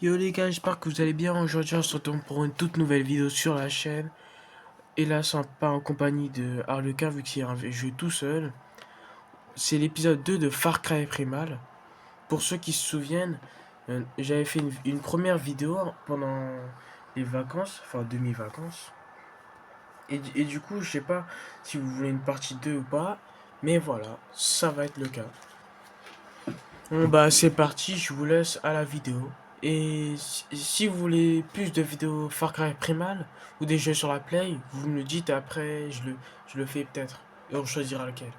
Yo les gars, j'espère que vous allez bien. Aujourd'hui, on se retrouve pour une toute nouvelle vidéo sur la chaîne. Et là, c'est pas en compagnie de Harlequin, vu qu'il a jeu tout seul. C'est l'épisode 2 de Far Cry Primal. Pour ceux qui se souviennent, j'avais fait une première vidéo pendant les vacances, enfin demi-vacances. Et du coup, je sais pas si vous voulez une partie 2 ou pas. Mais voilà, ça va être le cas. Bon bah c'est parti, je vous laisse à la vidéo. Et si vous voulez plus de vidéos Far Cry Primal ou des jeux sur la Play, vous me le dites après, je le fais peut-être. Et on choisira lequel.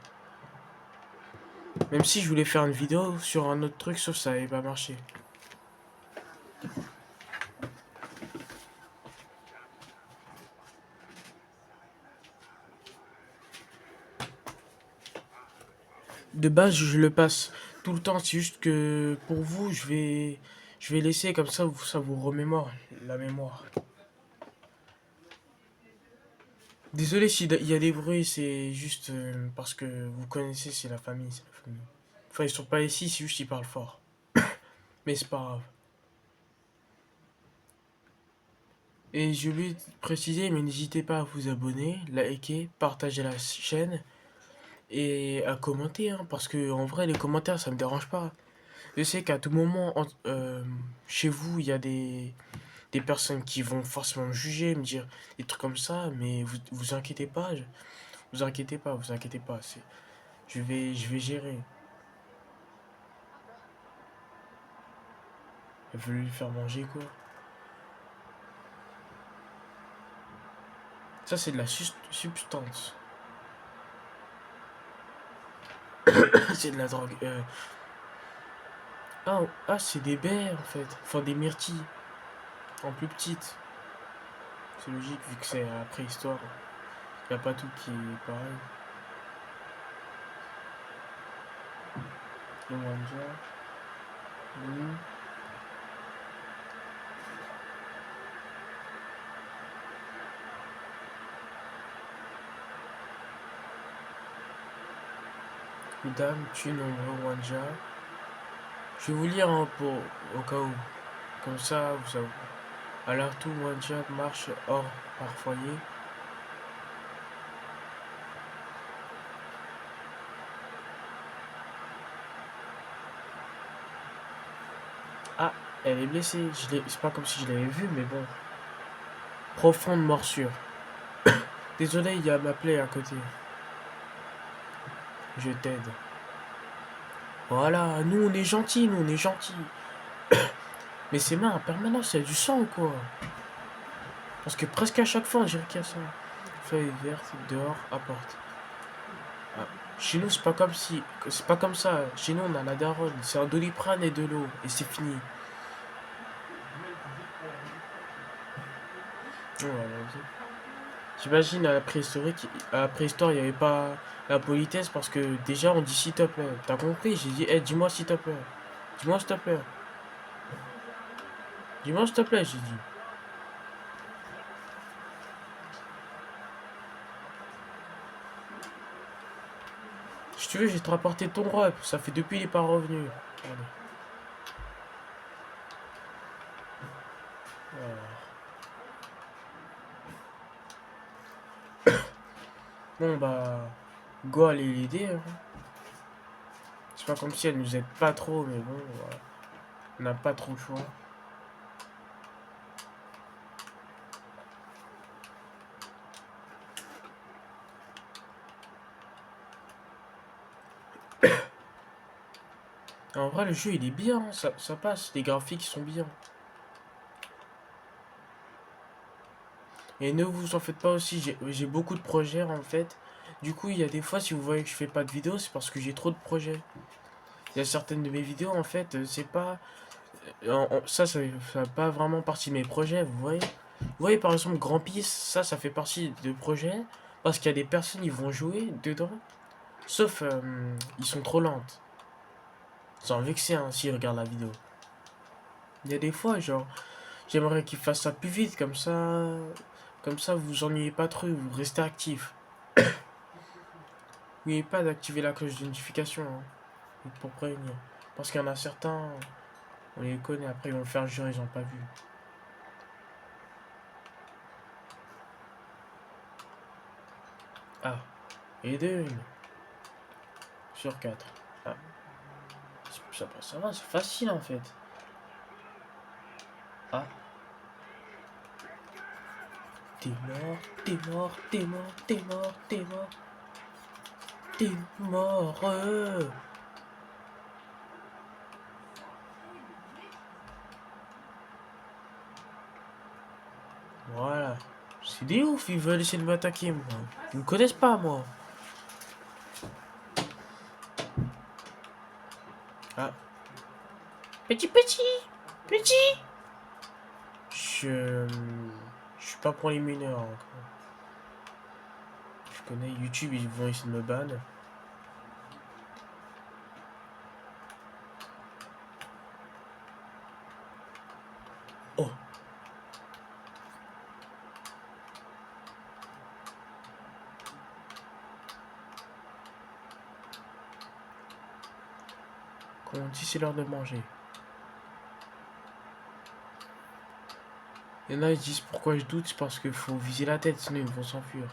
Même si je voulais faire une vidéo sur un autre truc, sauf ça n'avait pas marché. De base, je le passe tout le temps, c'est juste que pour vous, je vais laisser comme ça vous remémore la mémoire. Désolé s'il y a des bruits, c'est juste parce que vous connaissez, c'est la famille, c'est la famille. Enfin, ils sont pas ici, c'est juste qu'ils parlent fort. Mais c'est pas grave. Et je lui ai précisé, mais n'hésitez pas à vous abonner, liker, partager la chaîne et à commenter, hein, parce que en vrai, les commentaires, ça me dérange pas. Je sais qu'à tout moment, chez vous, il y a des personnes qui vont forcément me juger, me dire des trucs comme ça, mais vous inquiétez pas, vous inquiétez pas, vous inquiétez pas. Je vais gérer. Elle veut lui faire manger quoi. Ça, c'est de la substance. C'est de la drogue. Ah, c'est des baies en fait. Enfin, des myrtilles. En plus petites. C'est logique vu que c'est la préhistoire. Il n'y a pas tout qui est pareil. Le manja. Mmh. Dame tue nombreux Wanja. Je vais vous lire hein, pour, au cas où. Comme ça, vous savez. Alors tout Wanja marche hors par foyer. Ah, elle est blessée. C'est pas comme si je l'avais vue, mais bon. Profonde morsure. Désolé, il y a ma plaie à côté. Je t'aide. Voilà, nous on est gentils, nous on est gentils. Mais ses mains en permanence, il y a du sang ou quoi? Parce que presque à chaque fois, on dirait qu'il y a ça. Feuille verte, dehors, à porte. Ah. Chez nous, c'est pas comme si. C'est pas comme ça. Chez nous, on a la daronne. C'est un doliprane et de l'eau. Et c'est fini. Oh, vas-y. J'imagine à la préhistoire, il n'y avait pas la politesse parce que déjà on dit s'il te plaît. T'as compris? J'ai dit, hey, dis-moi s'il te plaît. Dis-moi s'il te plaît. Dis-moi s'il te plaît, j'ai dit. Si tu veux, je vais te rapporter ton rep. Ça fait depuis il est pas revenu. Allez. Bon bah, go aller l'aider. Hein. C'est pas comme si elle nous aide pas trop, mais bon, voilà. On n'a pas trop le choix. En vrai, le jeu il est bien, hein, ça passe, les graphiques sont bien. Et ne vous en faites pas aussi, j'ai beaucoup de projets en fait. Du coup, il y a des fois, si vous voyez que je fais pas de vidéos, c'est parce que j'ai trop de projets. Il y a certaines de mes vidéos en fait, c'est pas. Ça fait pas vraiment partie de mes projets, vous voyez. Vous voyez par exemple Grand Peace, ça fait partie de projets. Parce qu'il y a des personnes, ils vont jouer dedans. Sauf, ils sont trop lentes. Sans vexer hein, s'ils regardent la vidéo. Il y a des fois, genre, j'aimerais qu'ils fassent ça plus vite, comme ça. Comme ça, vous vous ennuyez pas trop, vous restez actif. N'oubliez pas d'activer la cloche de notification hein, pour prévenir. Parce qu'il y en a certains. On les connaît, après ils vont faire jure, ils ont pas vu. Ah, et de une. Sur 4. Ah, ça va, c'est facile en fait. Ah, t'es mort, t'es mort, t'es mort, t'es mort, t'es mort. T'es mort. Voilà. C'est des ouf, ils veulent essayer de m'attaquer, moi. Ils me connaissent pas, moi. Ah. Petit, petit, petit. Je... Je suis pas pour les mineurs encore. Je connais YouTube, ils vont essayer de me ban. Oh. Comme on dit, c'est l'heure de manger. Il y en a, ils disent pourquoi je doute, c'est parce qu'il faut viser la tête, sinon ils vont s'enfuir.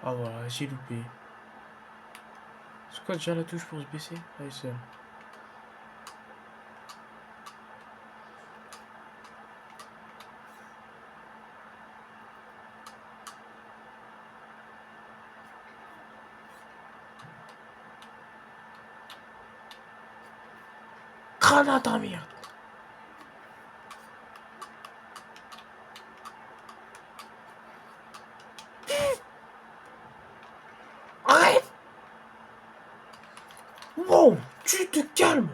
Ah voilà, j'ai loupé. C'est quoi déjà la touche pour se baisser? Ah, c'est ça. Grenade en merde. Arrête. Wow, tu te calmes.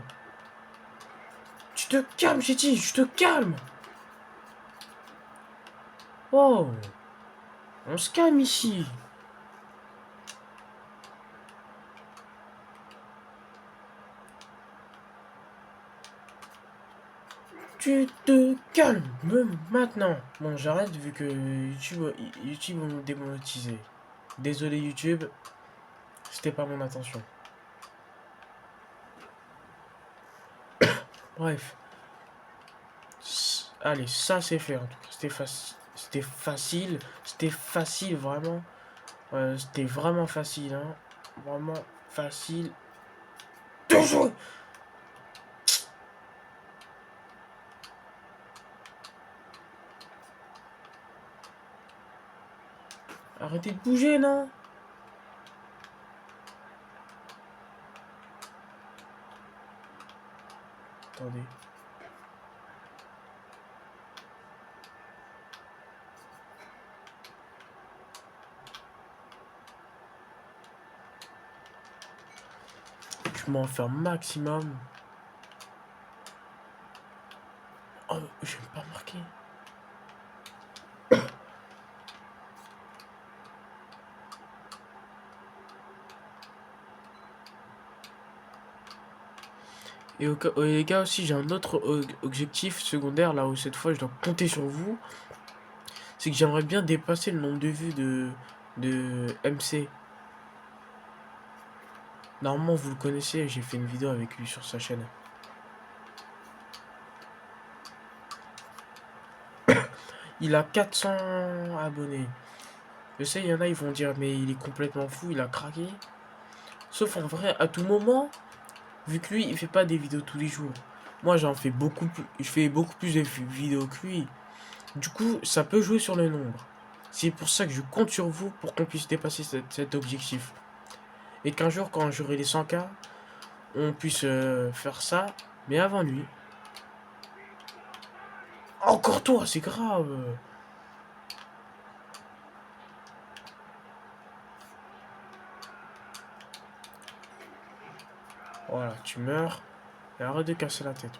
Tu te calmes, j'ai dit, je te calme. Oh, on se calme ici. Tu te calmes maintenant. Bon, j'arrête vu que YouTube va me démonétiser. Désolé YouTube, c'était pas mon intention. Bref. Allez, ça c'est fait en tout cas. C'était facile. C'était facile. C'était facile, vraiment. C'était vraiment facile, hein. Vraiment facile. De jouer. Arrêtez de bouger, non? Attendez. Je m'en fais un maximum. Oh, je vais pas marquer. Et les gars aussi, j'ai un autre objectif secondaire là où cette fois je dois compter sur vous. C'est que j'aimerais bien dépasser le nombre de vues de MC. Normalement vous le connaissez, j'ai fait une vidéo avec lui sur sa chaîne. Il a 400 abonnés. Je sais, il y en a, ils vont dire, mais il est complètement fou, il a craqué. Sauf en vrai, à tout moment, vu que lui, il fait pas des vidéos tous les jours. Moi, j'en fais beaucoup plus, je fais beaucoup plus de vidéos que lui. Du coup, ça peut jouer sur le nombre. C'est pour ça que je compte sur vous pour qu'on puisse dépasser cet objectif. Et qu'un jour, quand j'aurai les 100K, on puisse faire ça, mais avant lui. Encore toi, c'est grave. Voilà, tu meurs. Et arrête de casser la tête.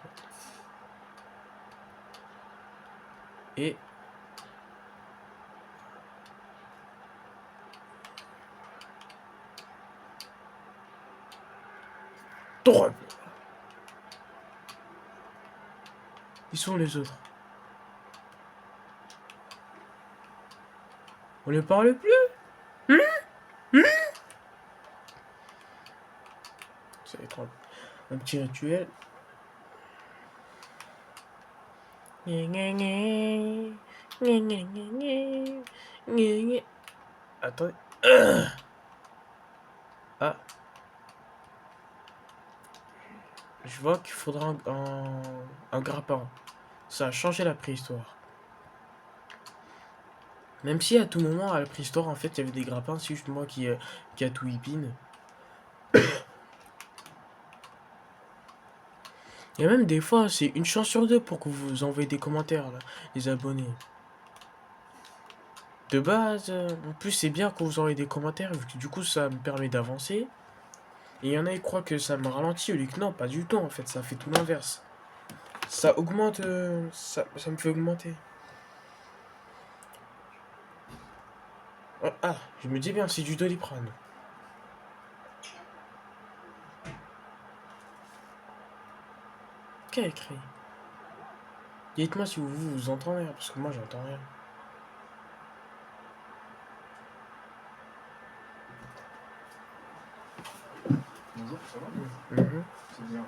Ouais. Et... Drôle. Ils sont les autres. On ne parle plus. C'est étrange. faire un petit rituel. Attendez. Ah, je vois qu'il faudra un grappin. Ça a changé la préhistoire. Même si à tout moment, à la préhistoire, en fait, il y avait des grappins, c'est juste moi qui a tout épine. Et même des fois, c'est une chance sur deux pour que vous envoyez des commentaires, là, les abonnés. De base, en plus, c'est bien que vous envoyez des commentaires, vu que du coup, ça me permet d'avancer. Et il y en a qui croient que ça me ralentit, au lieu que non, pas du tout, en fait, ça fait tout l'inverse. Ça augmente, ça me fait augmenter. Ah, je me dis bien, c'est du Doliprane. Quel écrit? Dites-moi si vous entendez, parce que moi, j'entends rien. Bonjour, ça va? Mhm. C'est bien.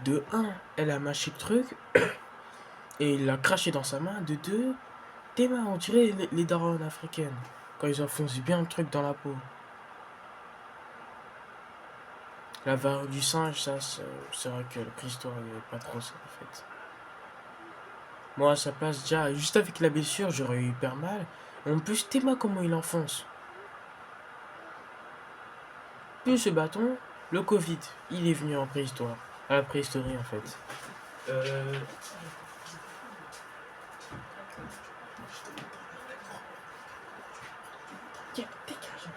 De un, elle a mâché le truc, et il l'a craché dans sa main. De deux, tes mains, on dirait les darons africaines, quand ils enfoncent bien le truc dans la peau. La varicelle du singe, ça, c'est vrai que la préhistoire, il n'y avait pas trop ça, en fait. Moi, à sa place, déjà, juste avec la blessure, j'aurais eu hyper mal. En plus, tes mains, comment il enfonce. Plus ce bâton, le Covid, il est venu en préhistoire. À la préhistorie, en fait. Tiens, dégage.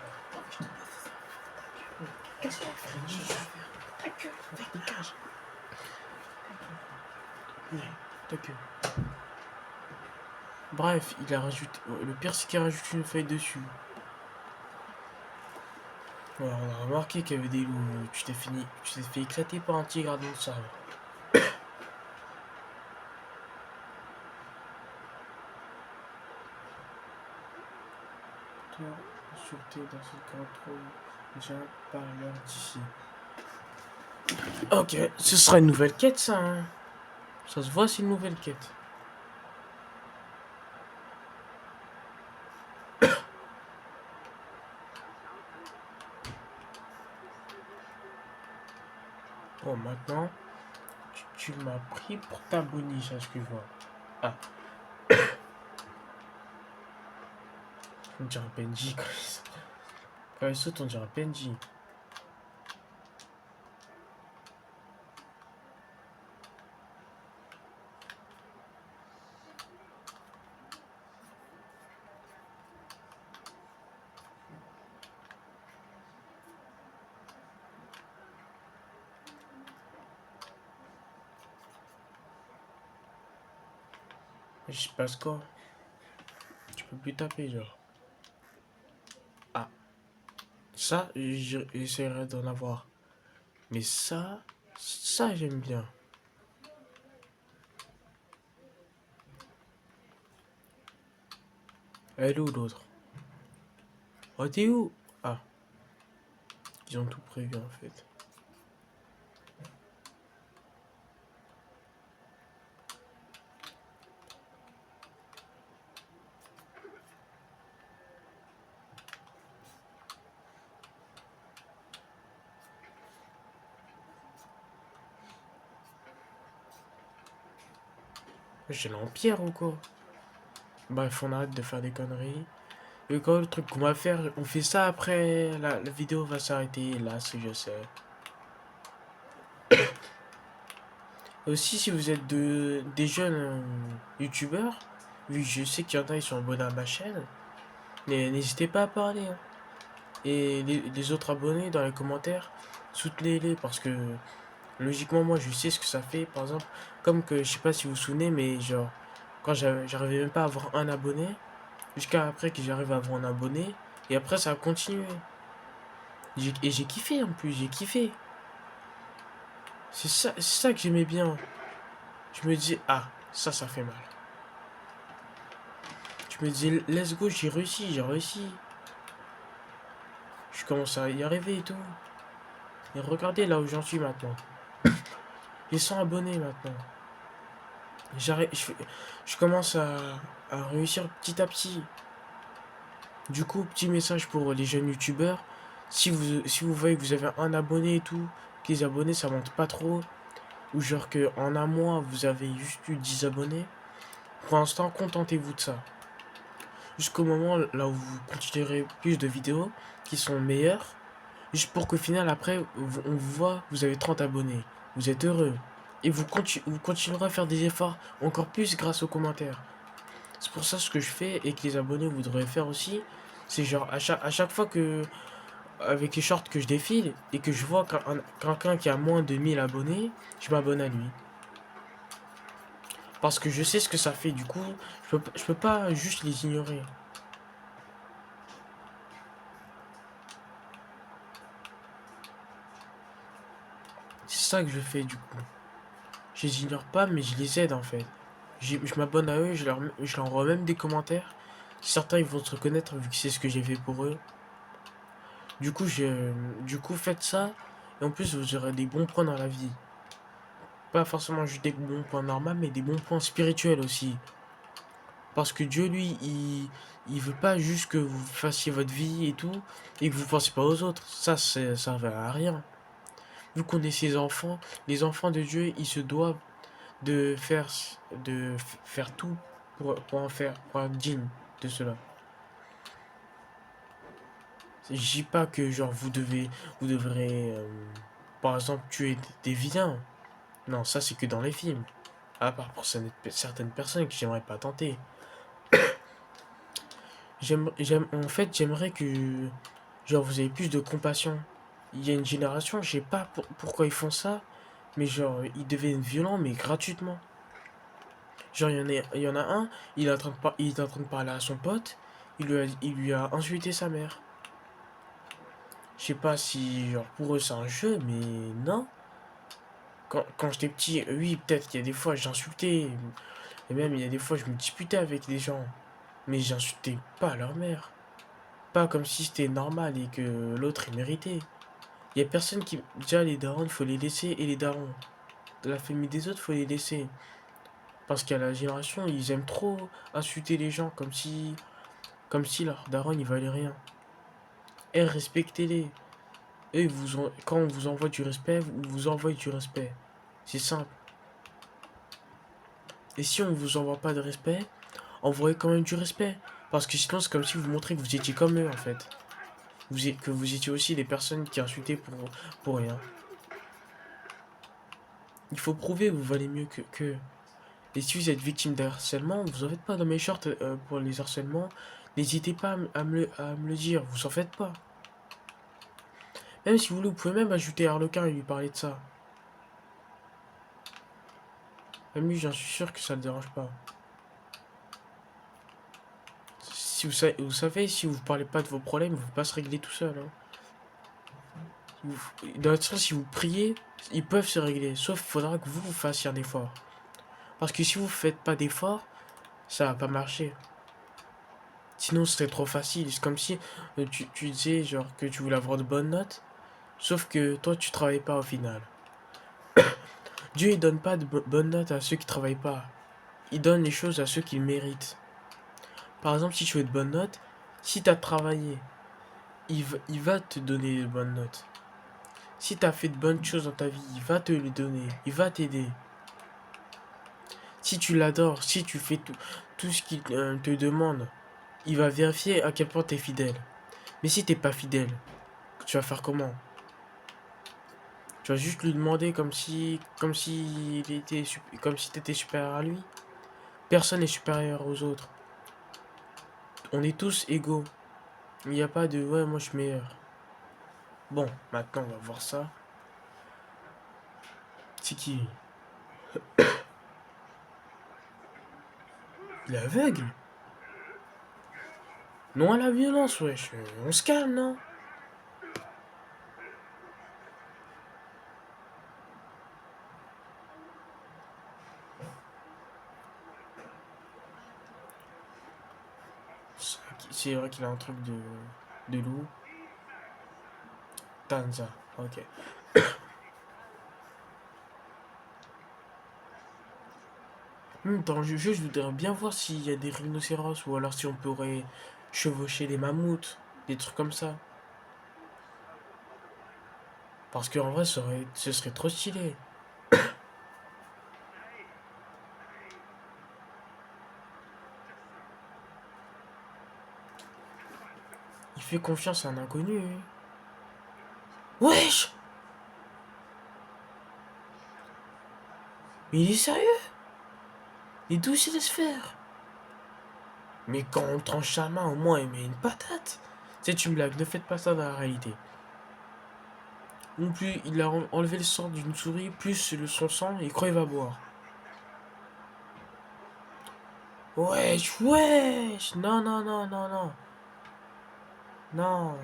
Qu'est-ce qu'il fait? Ta gueule, dégage. Ta gueule. Bref, il a rajouté. Le pire, c'est qu'il a rajouté une feuille dessus. Alors, on a remarqué qu'il y avait des loups. Tu t'es fait éclater par un tigre dans le sable. Toi, consulté dans ce contrôle déjà par l'heure d'ici. Ok, ce sera une nouvelle quête, ça. Hein. Ça se voit, c'est une nouvelle quête. Bon, maintenant, tu m'as pris pour ta boniche, à ce que je vois. Ah, on dirait un PNJ quand il saute, on dirait un PNJ. Je passe quoi? Tu peux plus taper, genre. Ah, ça, j'essaierai d'en avoir. Mais ça, j'aime bien. Elle est où l'autre? Oh, t'es où? Ah, ils ont tout prévu en fait. J'ai l'Empire ou quoi? Bref, on arrête de faire des conneries. Et quoi, le truc qu'on va faire, on fait ça après, la vidéo va s'arrêter là, si je sais. Aussi, si vous êtes des jeunes youtubeurs, vu que je sais qu'il y en a, ils sont abonnés à ma chaîne, n'hésitez pas à parler. Hein. Et les autres abonnés, dans les commentaires, soutenez-les parce que logiquement, moi, je sais ce que ça fait. Par exemple, comme que, je sais pas si vous vous souvenez, mais genre, quand j'arrivais même pas à avoir un abonné, jusqu'à après que j'arrive à avoir un abonné, et après, ça a continué. Et j'ai kiffé en plus, j'ai kiffé. C'est ça que j'aimais bien. Je me dis, ah, ça fait mal. Je me dis, let's go, j'ai réussi, j'ai réussi. Je Je commence à y arriver et tout. Et regardez là où j'en suis maintenant. J'ai 100 abonnés maintenant. J'arrive, je commence à réussir petit à petit. Du coup, petit message pour les jeunes youtubeurs. Si vous voyez que vous avez un abonné et tout, que les abonnés ça monte pas trop, ou genre que en un mois vous avez juste eu 10 abonnés, pour l'instant contentez-vous de ça. Jusqu'au moment là où vous continuerez plus de vidéos qui sont meilleures, juste pour qu'au final après on vous voit, vous avez 30 abonnés. Vous êtes heureux. Et vous continuerez à faire des efforts encore plus grâce aux commentaires. C'est pour ça ce que je fais et que les abonnés voudraient faire aussi. C'est genre à chaque fois que avec les shorts que je défile et que je vois quelqu'un qui a moins de 1000 abonnés, je m'abonne à lui. Parce que je sais ce que ça fait, du coup, je peux pas juste les ignorer. C'est ça que je fais du coup. Je les ignore pas, mais je les aide en fait. Je m'abonne à eux, je leur envoie même des commentaires. Certains ils vont se reconnaître vu que c'est ce que j'ai fait pour eux. Du coup, du coup, faites ça. Et en plus, vous aurez des bons points dans la vie. Pas forcément juste des bons points normaux, mais des bons points spirituels aussi. Parce que Dieu, lui, il veut pas juste que vous fassiez votre vie et tout, et que vous pensez pas aux autres. Ça va à rien. Vu qu'on est ses enfants, les enfants de Dieu, ils se doivent de faire, faire tout pour être digne de cela. Je dis pas que genre vous devrez, par exemple, tuer des vilains. Non, ça c'est que dans les films. À part pour certaines personnes que j'aimerais pas tenter. En fait, j'aimerais que genre vous avez plus de compassion. Il y a une génération, je sais pas pourquoi ils font ça, mais genre ils deviennent violents mais gratuitement. Genre il y en a un, il est en train de parler à son pote, il lui a insulté sa mère. Je sais pas si genre pour eux c'est un jeu, mais non. Quand j'étais petit, oui peut-être qu'il y a des fois j'insultais, et même il y a des fois je me disputais avec des gens, mais j'insultais pas leur mère. Pas comme si c'était normal et que l'autre il méritait. Il y a personne qui. Déjà, les darons, il faut les laisser. Et les darons de la famille des autres, faut les laisser. Parce qu'à la génération, ils aiment trop insulter les gens comme si leur daron, il valait rien. Et respectez-les. Eux, quand on vous envoie du respect, vous envoie du respect. C'est simple. Et si on vous envoie pas de respect, envoyez quand même du respect. Parce que sinon, c'est comme si vous montrez que vous étiez comme eux, en fait. Que vous étiez aussi des personnes qui insultaient pour rien. Il faut prouver que vous valez mieux que. Et si vous êtes victime de harcèlement, vous en faites pas dans mes shorts pour les harcèlements. N'hésitez pas à me le dire, vous en faites pas. Même si vous voulez, vous pouvez même ajouter Harlequin et lui parler de ça. Même lui, j'en suis sûr que ça ne le dérange pas. Si vous savez, si vous parlez pas de vos problèmes, vous ne pouvez pas se régler tout seul. Hein. Dans le sens, si vous priez, ils peuvent se régler. Sauf qu'il faudra que vous fassiez un effort. Parce que si vous ne faites pas d'effort, ça va pas marcher. Sinon, ce serait trop facile. C'est comme si tu disais genre que tu voulais avoir de bonnes notes. Sauf que toi, tu travailles pas au final. Dieu, il donne pas de bonnes notes à ceux qui travaillent pas. Il donne les choses à ceux qui le méritent. Par exemple, si tu veux de bonnes notes, si tu as travaillé, il va te donner de bonnes notes. Si tu as fait de bonnes choses dans ta vie, il va te les donner. Il va t'aider. Si tu l'adores, si tu fais tout ce qu'il te demande, il va vérifier à quel point tu es fidèle. Mais si t'es pas fidèle, tu vas faire comment? Tu vas juste lui demander comme si t'étais supérieur à lui. Personne n'est supérieur aux autres. On est tous égaux. Il n'y a pas de ouais, moi je suis meilleur. Bon, maintenant on va voir ça. C'est qui? Il est aveugle? Non à la violence, wesh. On se calme, non? C'est vrai qu'il a un truc de loup. Lufthansa. Ok. Même dans le jeu, je voudrais bien voir s'il y a des rhinocéros ou alors si on pourrait chevaucher des mammouths, des trucs comme ça. Parce qu'en vrai, ce serait trop stylé. Il fait confiance à un inconnu. Wesh! Mais il est sérieux? Et d'où il laisse faire? Mais quand on tranche sa main, au moins il met une patate. C'est une blague, ne faites pas ça dans la réalité. Non plus, il a enlevé le sang d'une souris, plus son sang, et il croit qu'il va boire. Wesh, wesh! Non, non, non, non, non. Non.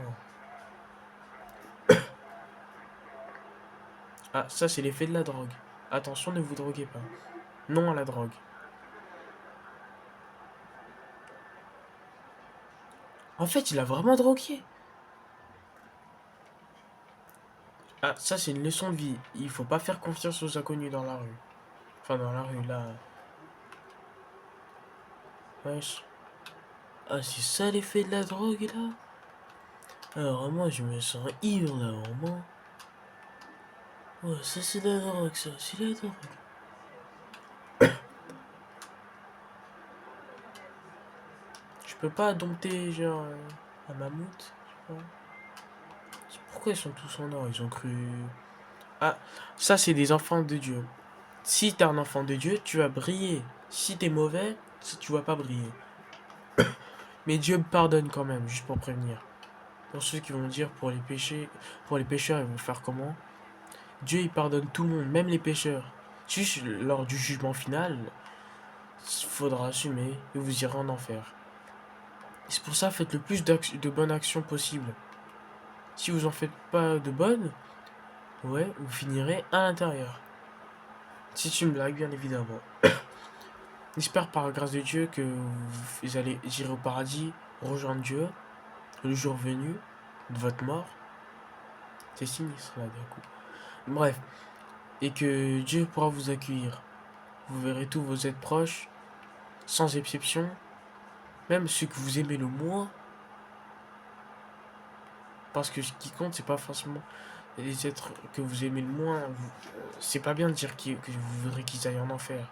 Ah, ça c'est l'effet de la drogue. Attention, ne vous droguez pas. Non à la drogue. En fait, il a vraiment drogué. Ah, ça c'est une leçon de vie. Il faut pas faire confiance aux inconnus dans la rue. Enfin, dans la rue, là. Wesh. Ah, c'est ça l'effet de la drogue, là? Alors, moi, je me sens ivre, là, vraiment. Ouais, ça c'est la drogue, ça, c'est la drogue. Je peux pas dompter, genre, un mammouth, je sais pas. Pourquoi ils sont tous en or? Ils ont cru... Ah, ça c'est des enfants de Dieu. Si t'es un enfant de Dieu, tu vas briller. Si t'es mauvais, tu vas pas briller. Mais Dieu pardonne quand même, juste pour prévenir. Pour ceux qui vont dire pour les péchés, pour les pécheurs, ils vont faire comment? Dieu il pardonne tout le monde, même les pécheurs. Juste lors du jugement final, il faudra assumer et vous irez en enfer. C'est pour ça, faites le plus de bonnes actions possible. Si vous en faites pas de bonnes, ouais, vous finirez à l'intérieur. C'est une blague, bien évidemment. J'espère par la grâce de Dieu que vous allez irai au paradis, rejoindre Dieu, le jour venu de votre mort. C'est sinistre là d'un coup. Bref, et que Dieu pourra vous accueillir. Vous verrez tous vos êtres proches, sans exception, même ceux que vous aimez le moins. Parce que ce qui compte, c'est pas forcément les êtres que vous aimez le moins. C'est pas bien de dire que vous voudrez qu'ils aillent en enfer.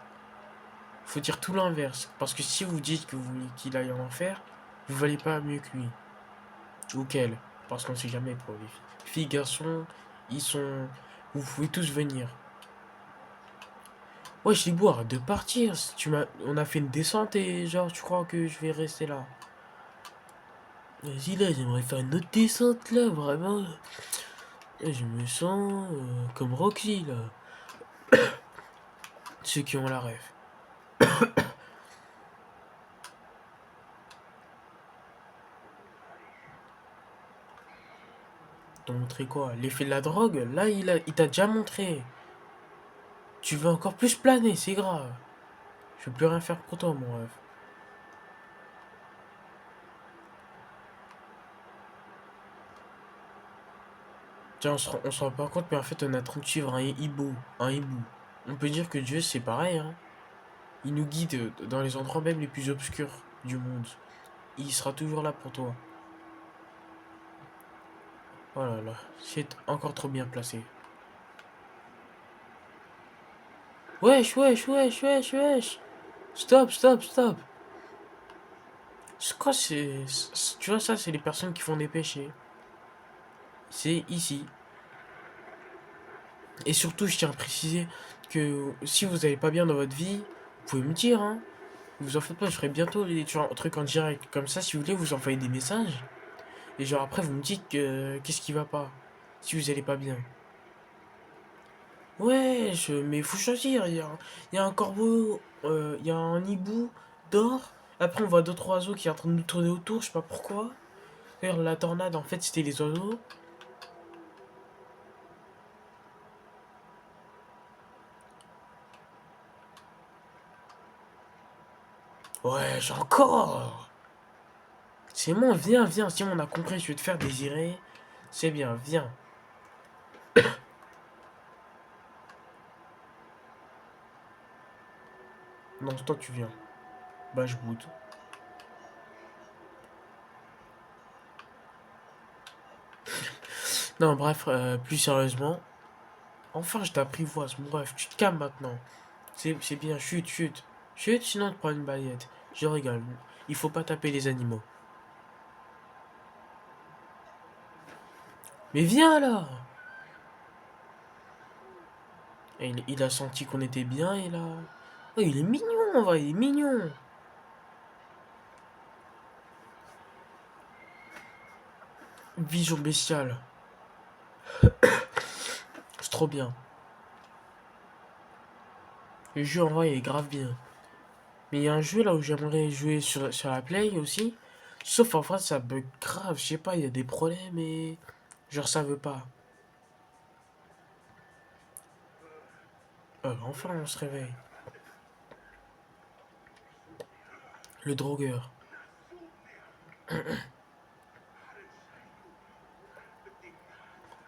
Faut dire tout l'inverse. Parce que si vous dites que vous voulez qu'il aille en enfer, vous valez pas mieux que lui. Ou qu'elle. Parce qu'on sait jamais pour les filles. Filles, garçons, ils sont... Vous pouvez tous venir. Ouais, je dis bon, arrête de partir. On a fait une descente et genre, tu crois que je vais rester là? Vas-y là, j'aimerais faire une autre descente là, vraiment. Je me sens comme Rocky là. Ceux qui ont la rêve. T'as montré quoi? L'effet de la drogue? Là, il t'a déjà montré. Tu veux encore plus planer, c'est grave. Je peux plus rien faire pour toi, mon rêve. Tiens, on se rend pas compte, mais en fait, on est en train de suivre un hibou. Un hibou. On peut dire que Dieu, c'est pareil, hein. Il nous guide dans les endroits même les plus obscurs du monde. Il sera toujours là pour toi. Oh là là, c'est encore trop bien placé. Wesh, wesh, wesh, wesh, wesh. Stop, stop, stop. C'est quoi, tu vois, ça, c'est les personnes qui font des péchés. C'est ici. Et surtout, je tiens à préciser que si vous n'allez pas bien dans votre vie, vous pouvez me dire, hein. Vous en faites pas, je ferai bientôt des trucs en direct. Comme ça, si vous voulez, vous envoyez des messages. Et genre après, vous me dites qu'est-ce qui va pas. Si vous allez pas bien. Ouais, mais faut choisir. Il y a un corbeau, il y a un hibou d'or. Après, on voit d'autres oiseaux qui sont en train de nous tourner autour, je sais pas pourquoi. D'ailleurs, la tornade, en fait, c'était les oiseaux. Ouais, j'ai encore. C'est bon, viens, viens. Si on a compris, je vais te faire désirer. C'est bien, viens. Non, toi tu viens. Bah je boude. Non, bref, plus sérieusement. Enfin, je t'apprivoise. Bon, bref, tu te calmes maintenant. C'est bien, chute, chute. Chute, sinon tu prends une baguette. Je rigole. Il faut pas taper les animaux. Mais viens là. Et il a senti qu'on était bien et là... Oh, il est mignon en vrai, il est mignon. Vision bestiale. C'est trop bien. Le jeu en vrai il est grave bien. Mais il y a un jeu là où j'aimerais jouer sur la Play aussi. Sauf en fait ça bug grave, je sais pas, il y a des problèmes et... Genre ça veut pas. Enfin on se réveille. Le drogueur.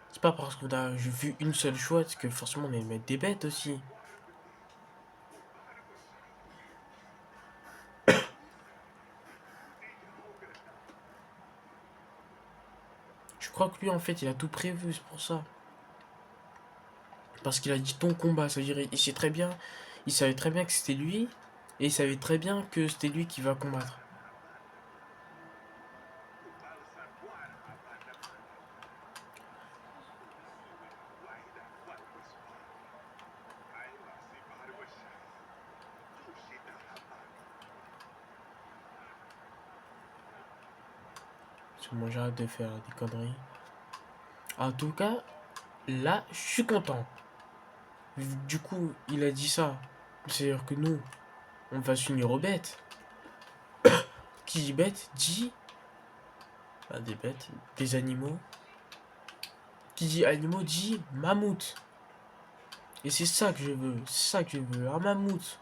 C'est pas parce qu'on a vu une seule chouette que forcément on est mettre des bêtes aussi. Je crois que lui en fait il a tout prévu, c'est pour ça. Parce qu'il a dit ton combat, ça veut dire il sait très bien, il savait très bien que c'était lui, et il savait très bien que c'était lui qui va combattre. Parce que moi j'arrête de faire des conneries. En tout cas, là, je suis content. Du coup, il a dit ça. C'est-à-dire que nous, on va s'unir aux bêtes. Qui dit bête dit des bêtes, des animaux. Qui dit animaux dit mammouth. Et c'est ça que je veux, c'est ça que je veux, un mammouth.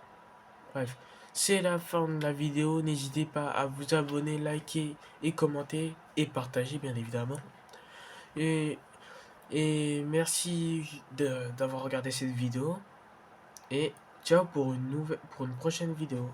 Bref, c'est la fin de la vidéo. N'hésitez pas à vous abonner, liker et commenter et partager bien évidemment. Et, et merci d'avoir regardé cette vidéo. Et ciao pour une prochaine vidéo.